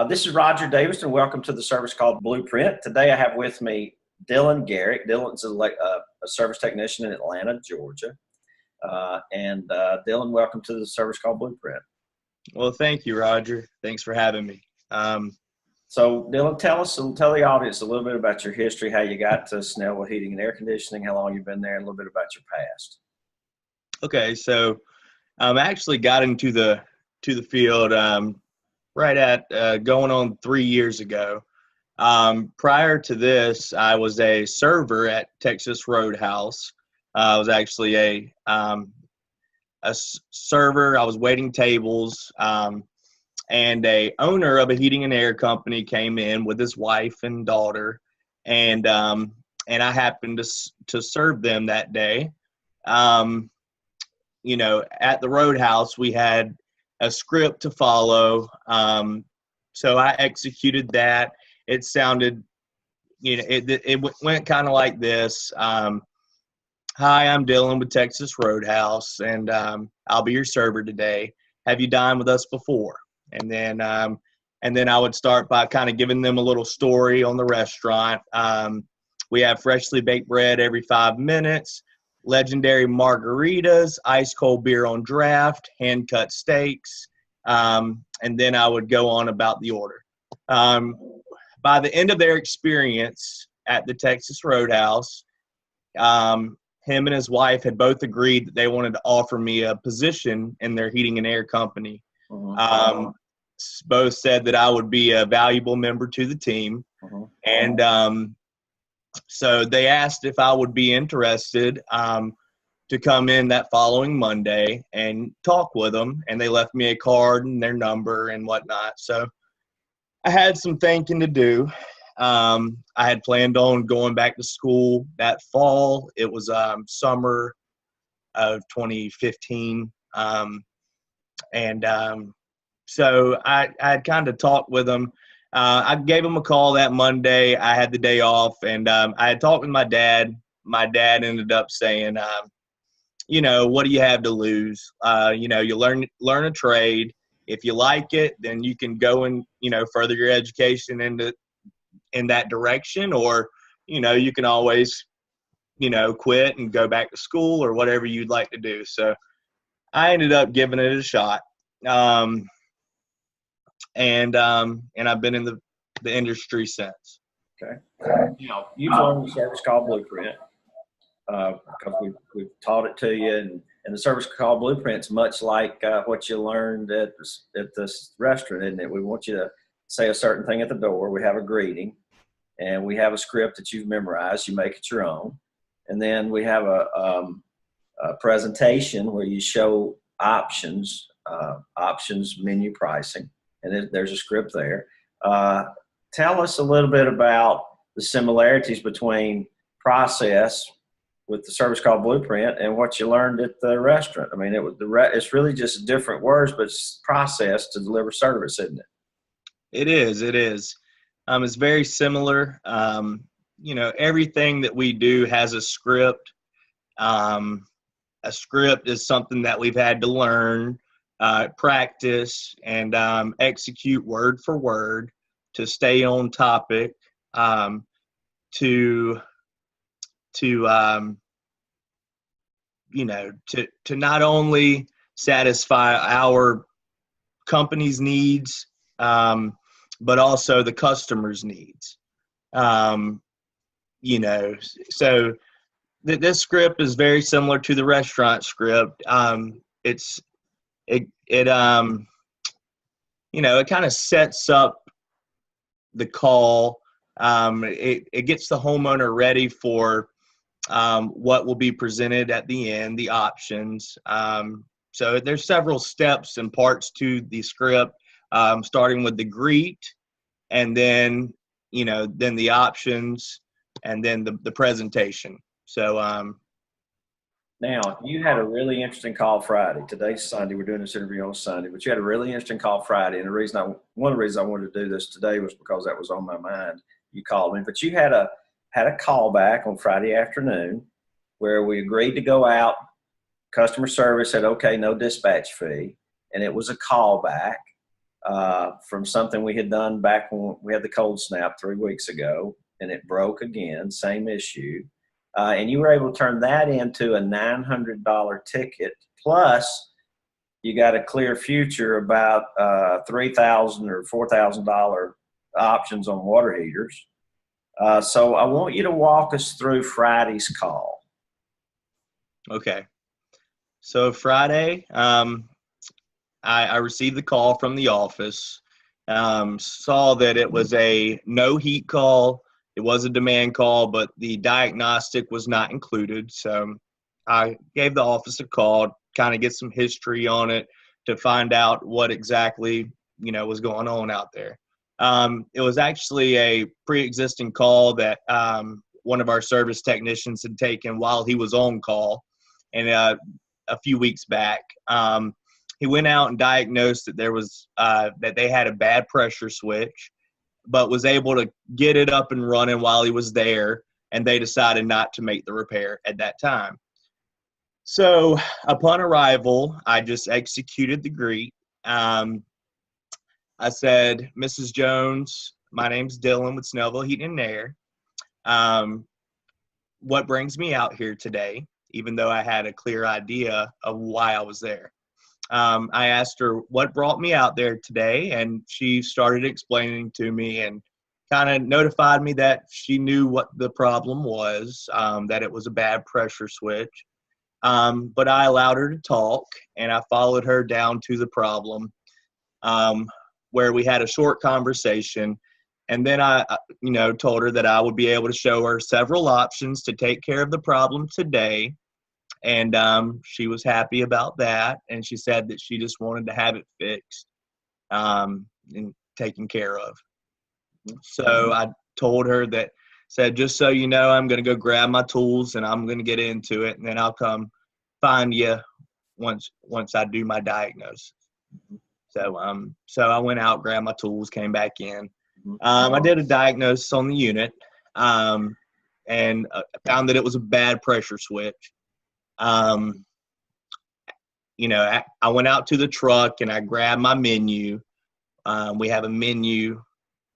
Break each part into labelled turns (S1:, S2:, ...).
S1: This is Roger Daviston. Welcome to the service called Blueprint. Today I have with me Dylan Garrick. Dylan's a service technician in Atlanta, Georgia. Dylan, welcome to the service called Blueprint.
S2: Well, thank you, Roger. Thanks for having me.
S1: So Dylan, tell the audience a little bit about your history, how you got to Snellville Heating and Air Conditioning, how long you've been there, and a little bit about your past.
S2: Okay, so I actually got into the field right at going on 3 years ago. Prior to this, I was a server at Texas Roadhouse. I was actually a server. I was waiting tables, and a owner of a heating and air company came in with his wife and daughter, and I happened to serve them that day. At the Roadhouse, we had a script to follow. So I executed that. It sounded, it went kind of like this. Hi, I'm Dylan with Texas Roadhouse, and I'll be your server today. Have you dined with us before? And then I would start by kind of giving them a little story on the restaurant. We have freshly baked bread every 5 minutes, legendary margaritas, ice cold beer on draft, hand cut steaks, and then I would go on about the order. By the end of their experience at the Texas Roadhouse, him and his wife had both agreed that they wanted to offer me a position in their heating and air company. Both said that I would be a valuable member to the team. And so they asked if I would be interested to come in that following Monday and talk with them. And they left me a card and their number and whatnot. So I had some thinking to do. I had planned on going back to school that fall. It was summer of 2015. So I had kind of talked with them. I gave him a call that Monday. I had the day off, and I had talked with my dad. My dad ended up saying, what do you have to lose? You learn a trade. If you like it, then you can go and, further your education in that direction, or, you can always, quit and go back to school or whatever you'd like to do. So I ended up giving it a shot. And I've been in the industry since.
S1: Okay. You've learned the service called Blueprint because we've taught it to you, and the service called Blueprint's much like what you learned at this restaurant, isn't it? We want you to say a certain thing at the door. We have a greeting, and we have a script that you've memorized. You make it your own, and then we have a presentation where you show options, menu pricing. And there's a script there. Tell us a little bit about the similarities between process with the service called Blueprint and what you learned at the restaurant. I mean, it's really just different words, but it's process to deliver service, isn't it?
S2: It is. It's very similar. Everything that we do has a script. A script is something that we've had to learn, practice, and execute word for word to stay on topic, to not only satisfy our company's needs, but also the customer's needs. So this script is very similar to the restaurant script. It kind of sets up the call. It gets the homeowner ready for what will be presented at the end, the options. So there's several steps and parts to the script, starting with the greet, and then the options, and then the presentation. So
S1: now, you had a really interesting call Friday. Today's Sunday. We're doing this interview on Sunday, but you had a really interesting call Friday. And one of the reasons I wanted to do this today was because that was on my mind. You called me, but you had a call back on Friday afternoon where we agreed to go out. Customer service said, okay, no dispatch fee. And it was a call back. from something we had done back when we had the cold snap 3 weeks ago, and it broke again, same issue. And you were able to turn that into a $900 ticket. Plus, you got a clear future about $3,000 or $4,000 options on water heaters. So I want you to walk us through Friday's call.
S2: Okay. So Friday, I received the call from the office, saw that it was a no heat call. It was a demand call, but the diagnostic was not included. So I gave the office a call, kind of get some history on it to find out what exactly, was going on out there. It was actually a pre-existing call that one of our service technicians had taken while he was on call, and a few weeks back. He went out and diagnosed that there was that they had a bad pressure switch, but was able to get it up and running while he was there, and they decided not to make the repair at that time. So upon arrival, I just executed the greet. I said, "Mrs. Jones, my name's Dylan with Snellville Heating and Air. What brings me out here today?" Even though I had a clear idea of why I was there. I asked her what brought me out there today, and she started explaining to me and kind of notified me that she knew what the problem was, that it was a bad pressure switch. But I allowed her to talk, and I followed her down to the problem, where we had a short conversation. And then I told her that I would be able to show her several options to take care of the problem today. And she was happy about that. And she said that she just wanted to have it fixed and taken care of. So I told her that, said, just so you know, I'm going to go grab my tools and I'm going to get into it. And then I'll come find you once I do my diagnosis. So I went out, grabbed my tools, came back in. I did a diagnosis on the unit and found that it was a bad pressure switch. I went out to the truck and I grabbed my menu. We have a menu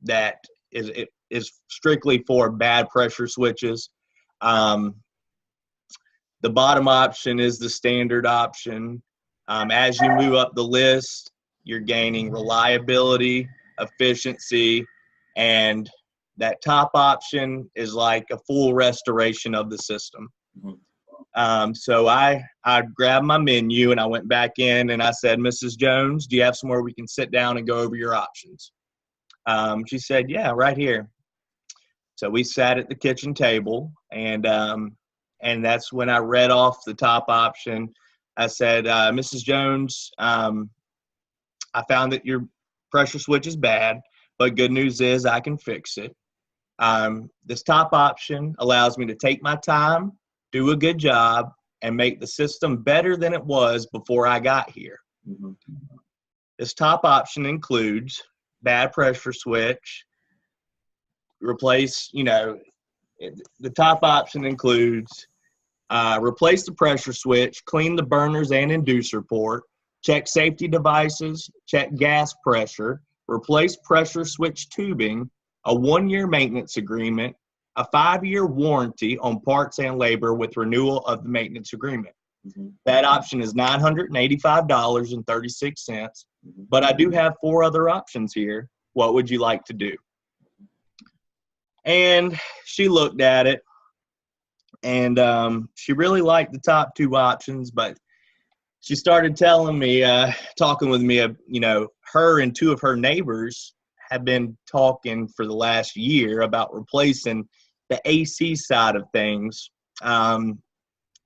S2: that is strictly for bad pressure switches. The bottom option is the standard option. As you move up the list, you're gaining reliability, efficiency, and that top option is like a full restoration of the system. So I grabbed my menu and I went back in and I said, "Mrs. Jones, do you have somewhere we can sit down and go over your options?" She said, "Yeah, right here." So we sat at the kitchen table, and that's when I read off the top option. I said, "Mrs. Jones, I found that your pressure switch is bad, but good news is I can fix it. This top option allows me to take my time, do a good job, and make the system better than it was before I got here. This top option includes bad pressure switch, replace, the top option includes replace the pressure switch, clean the burners and inducer port, check safety devices, check gas pressure, replace pressure switch tubing, a 1-year maintenance agreement, a 5-year warranty on parts and labor with renewal of the maintenance agreement." That option is $985.36, but I do have 4 other options here. What would you like to do? And she looked at it, and she really liked the top 2 options, but she started telling me, talking with me, her and 2 of her neighbors have been talking for the last year about replacing the AC side of things.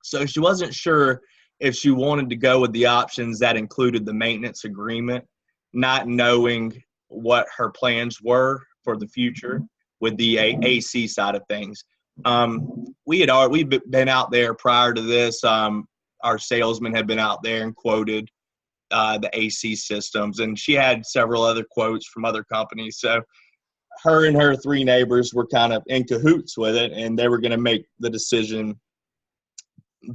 S2: So she wasn't sure if she wanted to go with the options that included the maintenance agreement, not knowing what her plans were for the future with the AC side of things. We've been out there prior to this. Our salesman had been out there and quoted the AC systems, and she had several other quotes from other companies. So her and her 3 neighbors were kind of in cahoots with it, and they were going to make the decision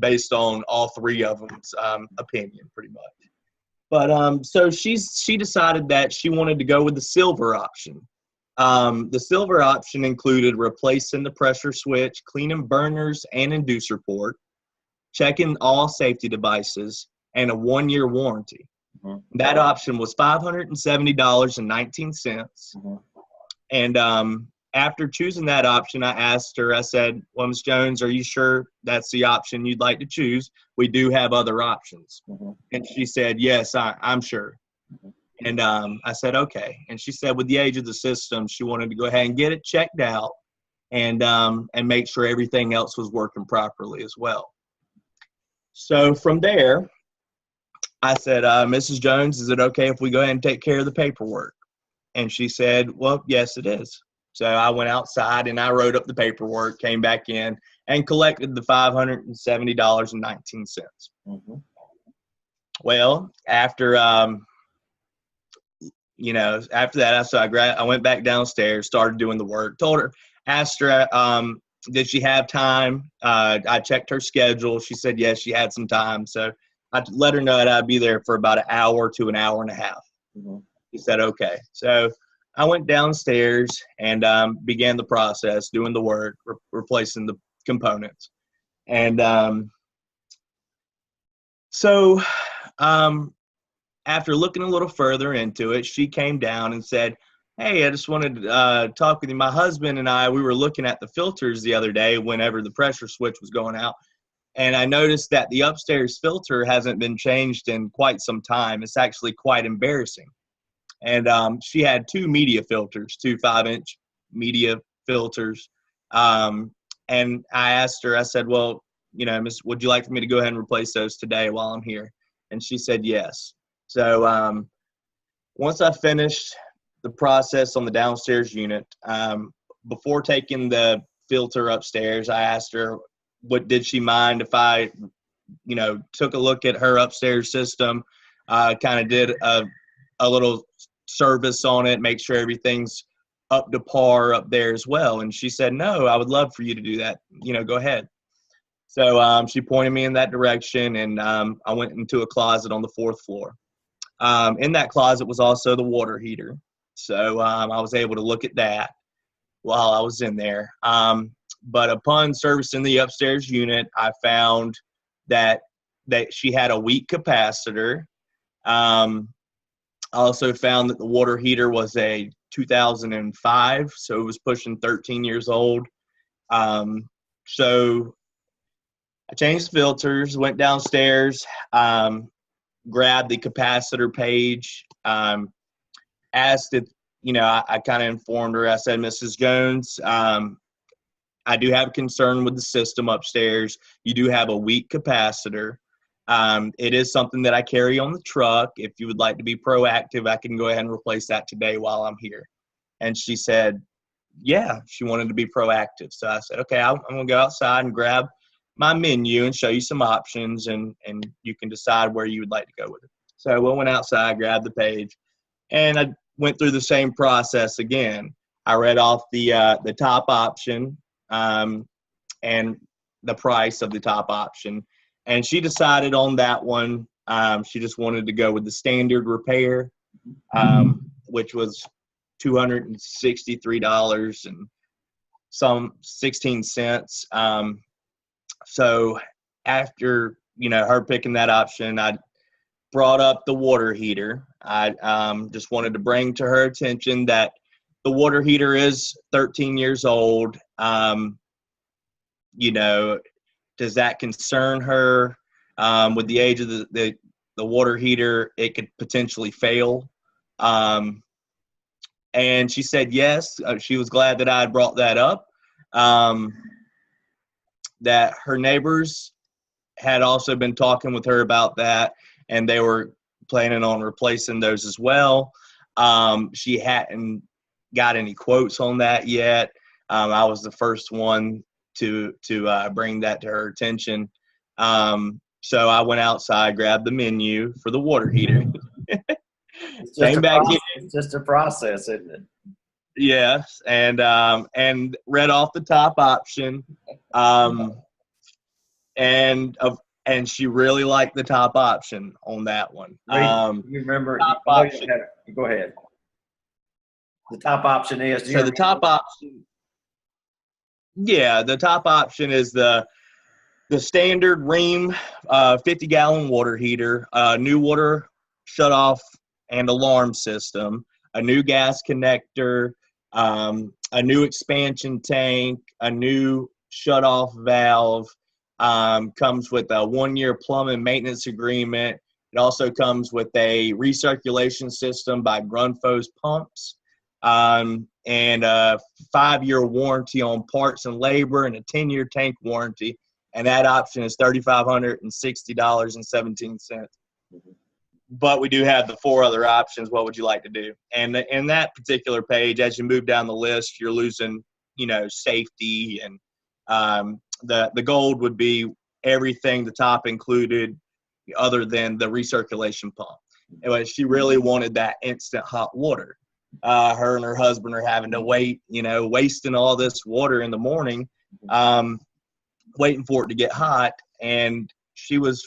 S2: based on all 3 of them's opinion, pretty much. But so she decided that she wanted to go with the silver option. The silver option included replacing the pressure switch, cleaning burners and inducer port, checking all safety devices, and a 1-year warranty. That option was $570.19. And after choosing that option, I asked her, I said, well, Ms. Jones, are you sure that's the option you'd like to choose? We do have other options. And she said, yes, I'm sure. And I said, okay. And she said, with the age of the system, she wanted to go ahead and get it checked out and make sure everything else was working properly as well. So from there, I said, Mrs. Jones, is it okay if we go ahead and take care of the paperwork? And she said, well, yes, it is. So I went outside and I wrote up the paperwork, came back in, and collected the $570.19. Well, after after that, I went back downstairs, started doing the work, asked her, did she have time? I checked her schedule. She said, yes, she had some time. So I let her know that I'd be there for about an hour to an hour and a half. She said, okay. So I went downstairs and began the process, doing the work, replacing the components. And so after looking a little further into it, she came down and said, hey, I just wanted to talk with you. My husband and we were looking at the filters the other day whenever the pressure switch was going out. And I noticed that the upstairs filter hasn't been changed in quite some time. It's actually quite embarrassing. And she had two 5-inch media filters. And I asked her, I said, well, Miss, would you like for me to go ahead and replace those today while I'm here? And she said, yes. So once I finished the process on the downstairs unit, before taking the filter upstairs, I asked her, did she mind if I, took a look at her upstairs system, kind of did a little service on it, make sure everything's up to par up there as well. And she said, no, I would love for you to do that. Go ahead. So she pointed me in that direction, and I went into a closet on the 4th floor. In that closet was also the water heater. So I was able to look at that while I was in there. But upon servicing the upstairs unit, I found that she had a weak capacitor. I also found that the water heater was a 2005, so it was pushing 13 years old. So I changed filters, went downstairs, grabbed the capacitor page, asked if, I kind of informed her. I said, Mrs. Jones, I do have concern with the system upstairs. You do have a weak capacitor. It is something that I carry on the truck. If you would like to be proactive, I can go ahead and replace that today while I'm here. And she said, yeah, she wanted to be proactive. So I said, okay, I'm going to go outside and grab my menu and show you some options, and you can decide where you would like to go with it. So I went outside, grabbed the page, and I went through the same process again. I read off the top option and the price of the top option. And she decided on that one. She just wanted to go with the standard repair, which was $263 and some 16 cents. So after, her picking that option, I brought up the water heater. I just wanted to bring to her attention that the water heater is 13 years old. Does that concern her? With the age of the water heater, it could potentially fail. And she said yes. She was glad that I had brought that up. That her neighbors had also been talking with her about that, and they were planning on replacing those as well. She hadn't got any quotes on that yet. I was the first one to bring that to her attention. So I went outside, grabbed the menu for the water heater. Came back in.
S1: It's just a process, isn't it?
S2: Yes, and read off the top option, and and she really liked the top option on that one.
S1: You remember?
S2: Top option.
S1: Go ahead. The top option is.
S2: So the top option. Yeah, the top option is the standard Ream 50-gallon water heater, new water shutoff and alarm system, a new gas connector, a new expansion tank, a new shutoff valve, comes with a 1-year plumbing maintenance agreement. It also comes with a recirculation system by Grundfos Pumps, and a 5-year warranty on parts and labor and a 10-year tank warranty. And that option is $3,560.17. But we do have the 4 other options. What would you like to do? And in that particular page, as you move down the list, you're losing, safety. And the gold would be everything, the top included, other than the recirculation pump. And she really wanted that instant hot water. Her and her husband are having to wait, wasting all this water in the morning, waiting for it to get hot. And she was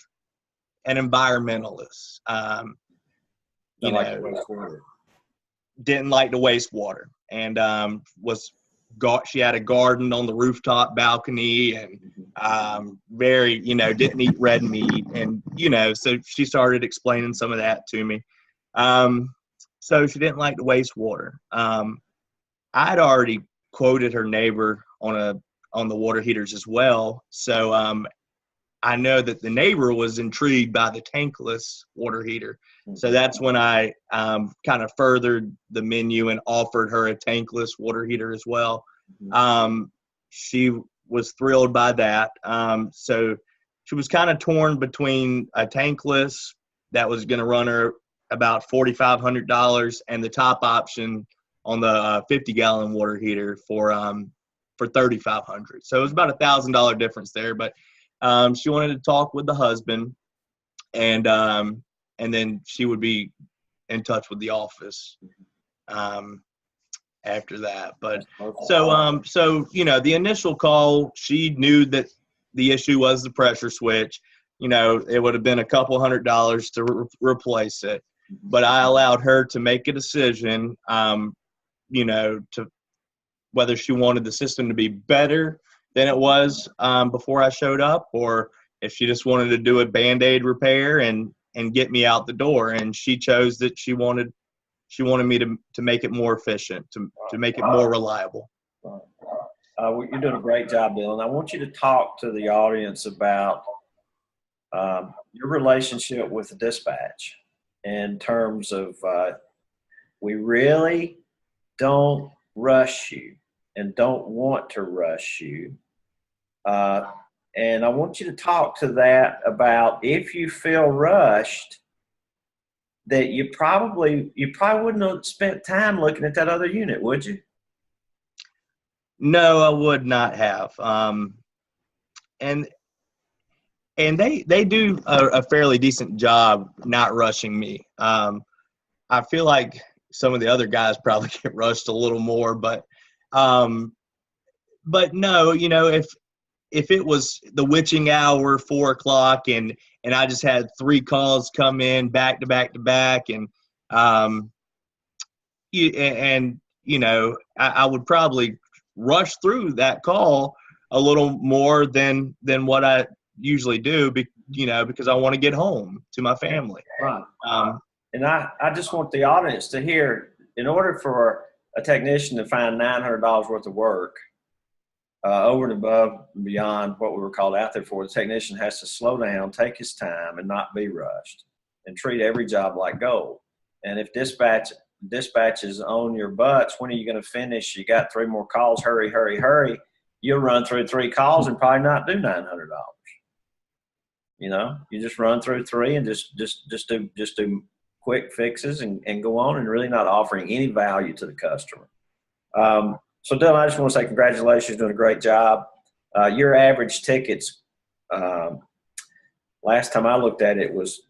S2: an environmentalist. Didn't like to waste water, and she had a garden on the rooftop balcony, and very, didn't eat red meat, and so she started explaining some of that to me. So she didn't like to waste water. I'd already quoted her neighbor on the water heaters as well, so I know that the neighbor was intrigued by the tankless water heater. So that's when I kind of furthered the menu and offered her a tankless water heater as well. She was thrilled by that. So she was kind of torn between a tankless that was going to run her about $4,500 and the top option on the 50-gallon water heater for $3,500. So it was about $1,000 difference there, but she wanted to talk with the husband, and then she would be in touch with the office after that. But so the initial call, she knew that the issue was the pressure switch. It would have been a couple $100 to replace it, but I allowed her to make a decision, to whether she wanted the system to be better than it was before I showed up, or if she just wanted to do a Band-Aid repair and get me out the door. And she chose that she wanted me to make it more efficient, to make it more reliable.
S1: You're doing a great job, Dylan. I want you to talk to the audience about your relationship with the dispatch in terms of we really don't rush you and don't want to rush you. And I want you to talk to that about if you feel rushed, that you probably wouldn't have spent time looking at that other unit, would you?
S2: No, I would not have. And they do a fairly decent job not rushing me. I feel like some of the other guys probably get rushed a little more, but no, if it was the witching hour, 4:00, and I just had 3 calls come in back to back to back, and I would probably rush through that call a little more than what I usually do, because I want to get home to my family.
S1: Right. And I just want the audience to hear, in order for a technician to find $900 worth of work, over and above and beyond what we were called out there for, the technician has to slow down, take his time, and not be rushed, and treat every job like gold. And if dispatch is on your butts, when are you going to finish? You got 3 more calls, hurry, hurry, hurry. You'll run through 3 calls and probably not do $900. You just run through 3 and just do quick fixes and go on, and really not offering any value to the customer. So Dylan, I just want to say congratulations, you're doing a great job. Your average tickets, last time I looked at it, was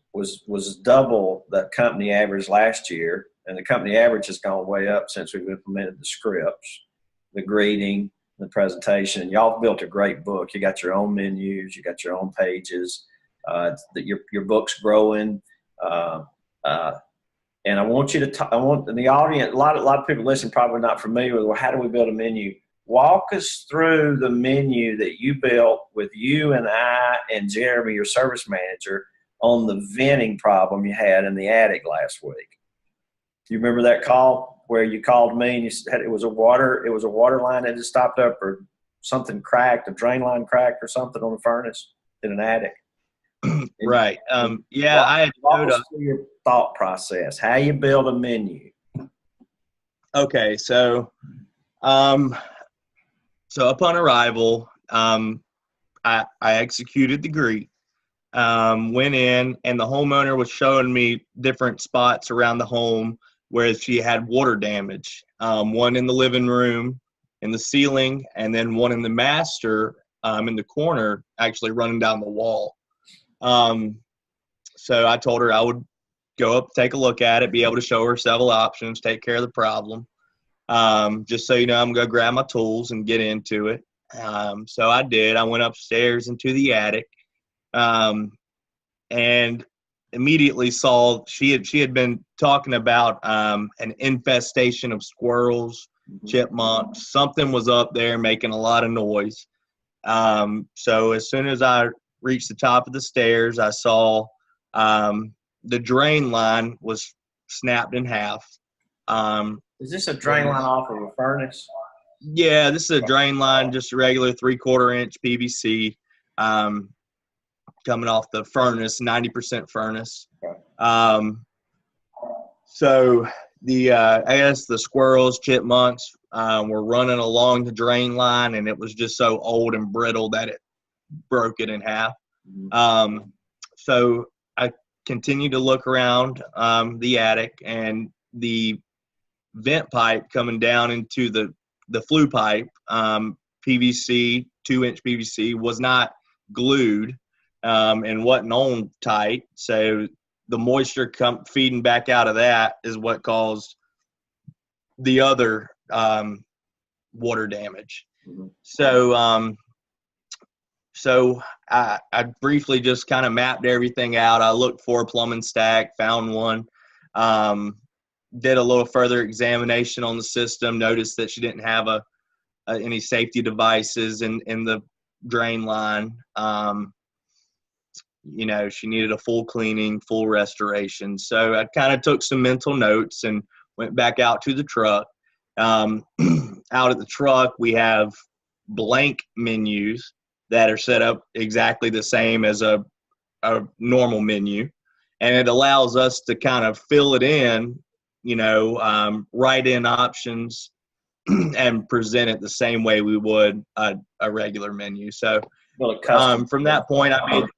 S1: double the company average last year, and the company average has gone way up since we've implemented the scripts, the greeting, the presentation. Y'all built a great book. You got your own menus, you got your own pages. that your book's growing. And I want you to talk, I want the audience, a lot of people listening probably not familiar with, well, how do we build a menu? Walk us through the menu that you built with you and I and Jeremy, your service manager, on the venting problem you had in the attic last week. Do you remember that call where you called me and you said it was a water line that had stopped up or something cracked, a drain line cracked or something on the furnace in an attic?
S2: Right. Yeah, I had
S1: walk us through your thought process, how you build a menu.
S2: Okay, so upon arrival, I executed the greet, went in, and the homeowner was showing me different spots around the home where she had water damage. One in the living room, in the ceiling, and then one in the master in the corner, actually running down the wall. So I told her I would go up, take a look at it, be able to show her several options, take care of the problem. Just so you know, I'm going to grab my tools and get into it. So I did. I went upstairs into the attic, and immediately saw she had been talking about an infestation of squirrels, chipmunks. Something was up there making a lot of noise. So as soon as I reached the top of the stairs, I saw the drain line was snapped in half.
S1: Is this a drain line off of a furnace?
S2: Yeah, this is a drain line, just a regular 3/4 inch PVC coming off the furnace, 90% furnace. So I guess the squirrels, chipmunks were running along the drain line, and it was just so old and brittle that it broke it in half. So I continued to look around the attic, and the vent pipe coming down into the flue pipe, PVC, 2-inch PVC, was not glued and wasn't on tight. So the moisture feeding back out of that is what caused the other water damage. So I briefly just kind of mapped everything out. I looked for a plumbing stack, found one, did a little further examination on the system, noticed that she didn't have any safety devices in the drain line. She needed a full cleaning, full restoration. So I kind of took some mental notes and went back out to the truck. Out at the truck, we have blank menus that are set up exactly the same as a normal menu. And it allows us to kind of fill it in, write in options and present it the same way we would a regular menu. So from that point, I made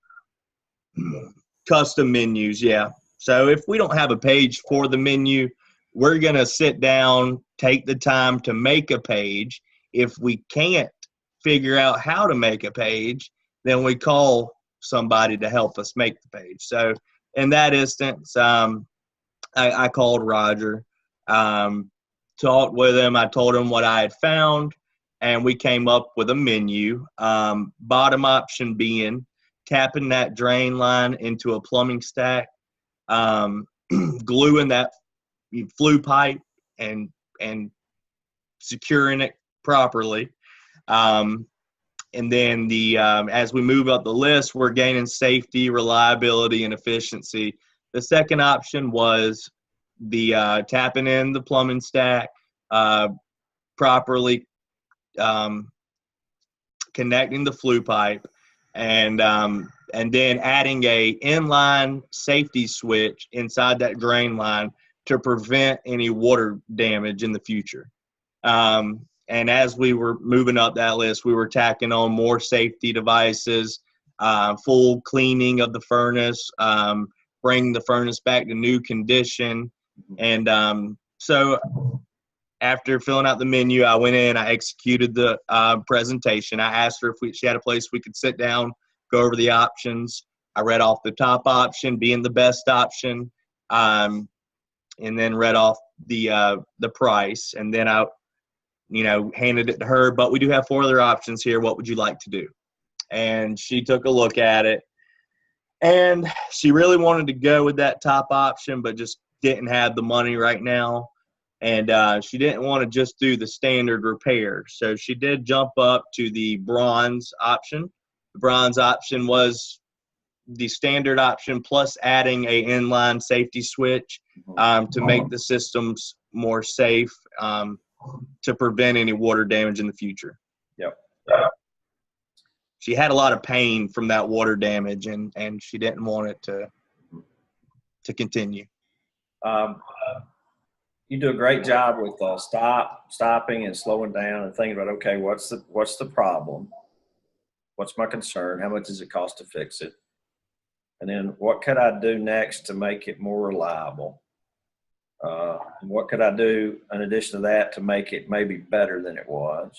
S2: custom menus. Yeah. So if we don't have a page for the menu, we're going to sit down, take the time to make a page. If we can't figure out how to make a page, then we call somebody to help us make the page. So in that instance, I called Roger, talked with him. I told him what I had found, and we came up with a menu. Bottom option being tapping that drain line into a plumbing stack, gluing that flue pipe and securing it properly. And then as we move up the list, we're gaining safety, reliability, and efficiency. The second option was the tapping in the plumbing stack, properly connecting the flue pipe, and then adding a inline safety switch inside that drain line to prevent any water damage in the future. And as we were moving up that list, we were tacking on more safety devices, full cleaning of the furnace, bringing the furnace back to new condition. And so after filling out the menu, I went in, I executed the presentation. I asked her if she had a place we could sit down, go over the options. I read off the top option being the best option, and then read off the price. And then I handed it to her, but we do have 4 other options here. What would you like to do? And she took a look at it And she really wanted to go with that top option, but just didn't have the money right now. And she didn't want to just do the standard repair. So she did jump up to the bronze option. The bronze option was the standard option plus adding a inline safety switch to make the systems more safe to prevent any water damage in the future.
S1: Yep.
S2: She had a lot of pain from that water damage, and she didn't want it to continue.
S1: You do a great job with stopping and slowing down and thinking about, okay, what's the problem? What's my concern? How much does it cost to fix it? And then what could I do next to make it more reliable? And what could I do in addition to that to make it maybe better than it was?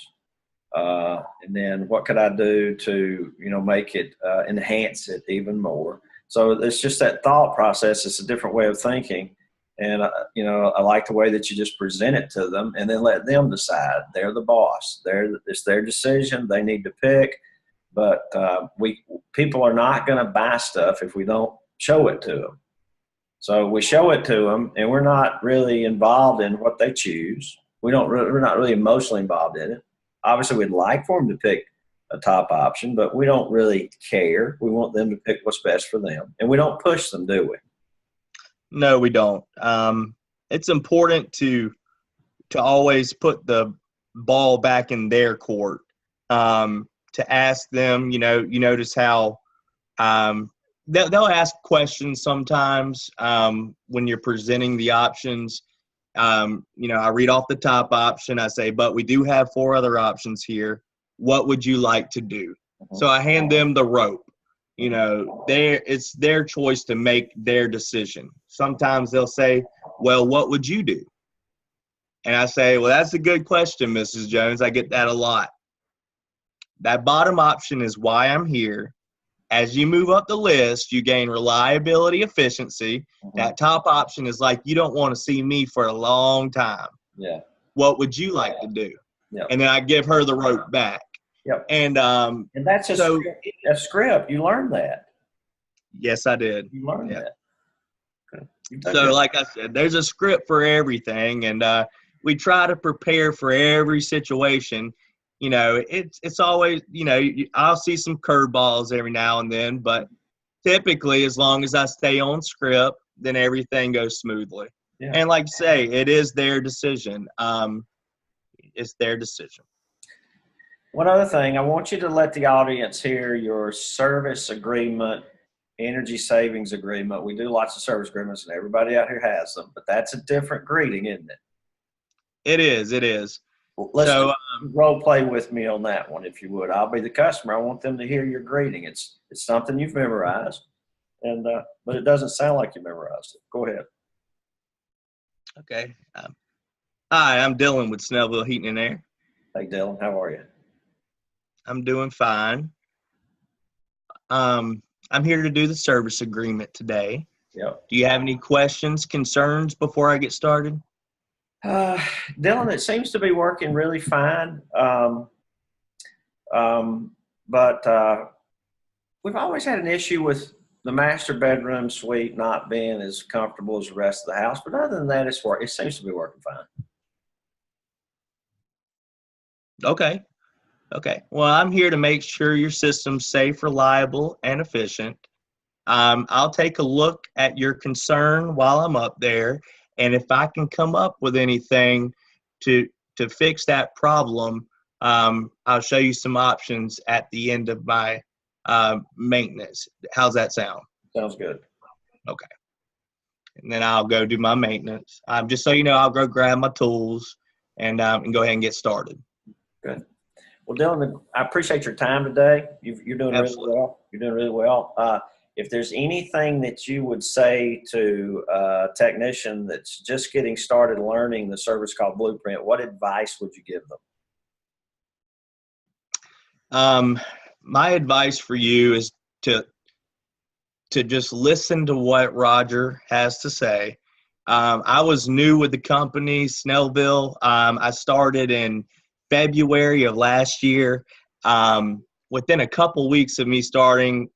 S1: And then what could I do to, make it, enhance it even more? So it's just that thought process. It's a different way of thinking. And, I like the way that you just present it to them and then let them decide. They're the boss. It's their decision. They need to pick. But people are not going to buy stuff if we don't show it to them. So we show it to them, and we're not really involved in what they choose. We're not really emotionally involved in it. Obviously, we'd like for them to pick a top option, but we don't really care. We want them to pick what's best for them, and we don't push them, do we?
S2: No, we don't. It's important to always put the ball back in their court. To ask them, you notice how they'll ask questions sometimes when you're presenting the options. I read off the top option. I say, but we do have 4 other options here. What would you like to do? So I hand them the rope. It's their choice to make their decision. Sometimes they'll say, well, what would you do? And I say, well, that's a good question, Mrs. Jones. I get that a lot. That bottom option is why I'm here. As you move up the list, you gain reliability, efficiency. That top option is like, you don't want to see me for a long time.
S1: Yeah.
S2: What would you like to do?
S1: Yep.
S2: And then I give her the rope back.
S1: Yep.
S2: And
S1: that's a script. You learned that.
S2: Yes, I did.
S1: You learned that. Okay.
S2: So like I said, there's a script for everything. And we try to prepare for every situation. It's always, I'll see some curveballs every now and then, but typically as long as I stay on script, then everything goes smoothly. Yeah. And like you say, it is their decision. It's their decision.
S1: One other thing, I want you to let the audience hear your service agreement, energy savings agreement. We do lots of service agreements and everybody out here has them, but that's a different greeting, isn't it?
S2: It is.
S1: Let's role play with me on that one, if you would. I'll be the customer. I want them to hear your greeting. It's something you've memorized, and but it doesn't sound like you memorized it. Go ahead.
S2: Okay. Hi, I'm Dylan with Snellville Heating and Air.
S1: Hey, Dylan. How are you?
S2: I'm doing fine. I'm here to do the service agreement today.
S1: Yep.
S2: Do you have any questions, concerns before I get started?
S1: Dylan, it seems to be working really fine. But we've always had an issue with the master bedroom suite not being as comfortable as the rest of the house. But other than that, it seems to be working fine.
S2: Okay. Well, I'm here to make sure your system's safe, reliable, and efficient. I'll take a look at your concern while I'm up there. And if I can come up with anything to fix that problem, I'll show you some options at the end of my maintenance. How's that sound?
S1: Sounds good.
S2: Okay. And then I'll go do my maintenance. Just so you know, I'll go grab my tools and go ahead and get started.
S1: Good. Well, Dylan, I appreciate your time today. You're doing
S2: Absolutely.
S1: really well. You're doing really well. If there's anything that you would say to a technician that's just getting started learning the service call blueprint, what advice would you give them?
S2: My advice for you is to just listen to what Roger has to say. I was new with the company, Snellville. I started in February of last year. within a couple weeks of me starting,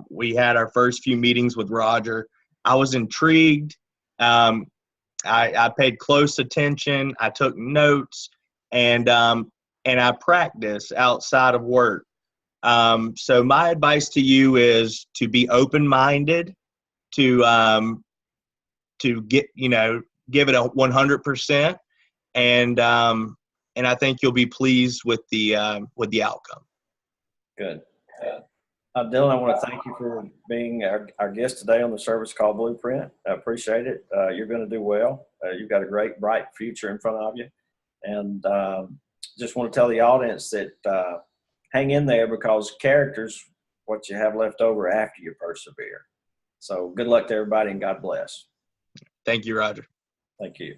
S2: we had our first few meetings with Roger. I was intrigued. I paid close attention. I took notes, and I practiced outside of work. So my advice to you is to be open-minded, to get, give it a 100%, and I think you'll be pleased with the outcome.
S1: Good. Dylan, I want to thank you for being our guest today on the Service Call Blueprint. I appreciate it. You're going to do well. You've got a great, bright future in front of you. And just want to tell the audience that hang in there, because character's what you have left over after you persevere. So good luck to everybody, and God bless.
S2: Thank you, Roger.
S1: Thank you.